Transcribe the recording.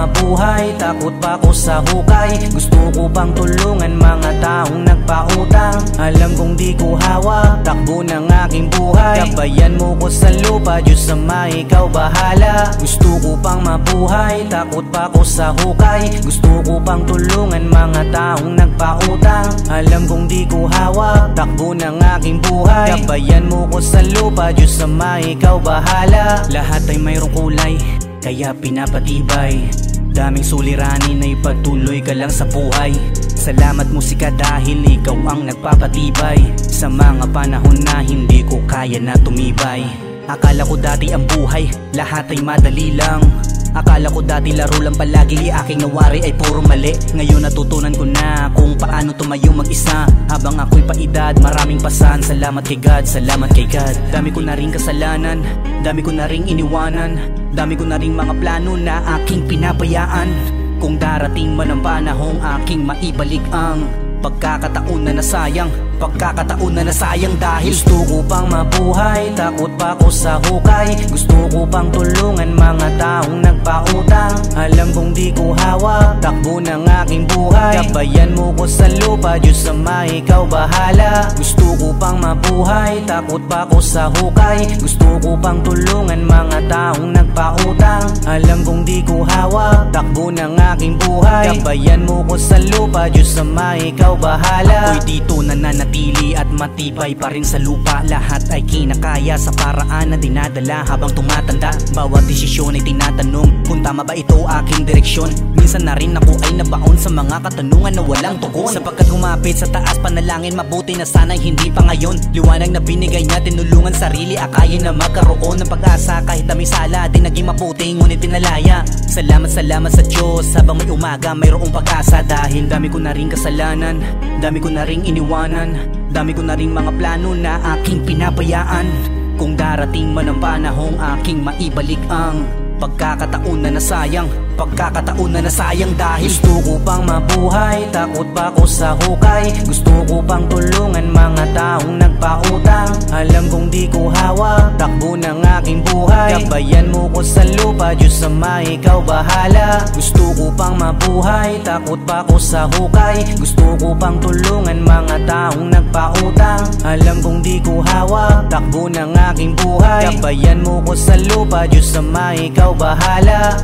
mabuhay, takot pa ko sa hukay. Gusto ko pang tulungan mga taong nagpautang. Alam kong di ko hawak, takbo ng aking buhay. Gabayan mo ko sa lupa, Diyos Ama, ikaw bahala. Gusto ko pang mabuhay, takot pa ko sa hukay. Gusto ko pang tulungan mga taong nagpautang. Alam kong di ko hawak, takbo ng aking buhay. Gabayan mo ko sa lupa, Diyos Ama, ikaw bahala. Lahat ay mayroong kulay, kaya pinapatibay. Daming suliranin ay pagtuloy ka lang sa buhay. Salamat musika dahil ikaw ang nagpapatibay sa mga panahon na hindi ko kaya na tumibay. Akala ko dati ang buhay, lahat ay madali lang. Akala ko dati laro lang palagi, aking nawari ay puro mali. Ngayon natutunan ko na kung paano tumayo mag-isa. Habang ako'y paedad, maraming pasan. Salamat kay God, salamat kay God. Dami ko na ring kasalanan, dami ko na ring iniwanan. Dami ko na ring mga plano na aking pinabayaan. Kung darating man ang panahong aking maibalik ang pagkakataon na nasayang, pagkakataon na nasayang dahil gusto ko pang mabuhay, takot pa ko sa hukay. Gusto ko pang tulungan mga taong nagpautang. Alam kong di ko hawak, takbo ng aking buhay. Gabayan mo ko sa lupa, Diyos Ama, ikaw bahala. Gusto ko pang mabuhay, takot pa ko sa hukay. Gusto ko pang tulungan mga taong nagpautang. Alam kong di ko hawak, takbo ng aking buhay. Gabayan mo ko sa lupa, Diyos Ama, ikaw bahala. Ako'y dito nananatili at matibay pa rin sa lupa. Lahat ay kinakaya sa paraan na dinadala habang tumatanda. Bawat desisyon ay tinatanong kung tama ba ito aking direksyon. Minsan na rin ako ay nabaon sa mga katanungan na walang tugon. Sapagkat humapit sa taas, panalangin mabuti na sana'y hindi pa ngayon. Liwanag na binigay niya, tinulungan sarili, akayin na magkaroon ng pag-asa. Kahit na may sala, di naging maputi, ngunit tinalaya. Salamat, salamat sa Diyos, habang may umaga mayroong pag-asa. Dahil dami ko na rin kasalanan, dami ko na ring iniwanan. Dami ko na ring mga plano na aking pinabayaan. Kung darating man ang panahong aking maibalik ang pagkakataon na nasayang, pagkakataon na nasayang dahil gusto ko pang mabuhay, takot pa ko sa hukay. Gusto ko pang tulungan mga taong nagpautang. Alam kong di ko hawak, takbo ng aking buhay. Gabayan mo ko sa lupa, Diyos Ama, ikaw bahala. Gusto ko pang mabuhay, takot pa ko sa hukay. Gusto ko pang tulungan mga taong nagpautang. Alam kong di ko hawak, takbo ng aking buhay. Gabayan mo ko sa lupa, Diyos Ama, ikaw bahala.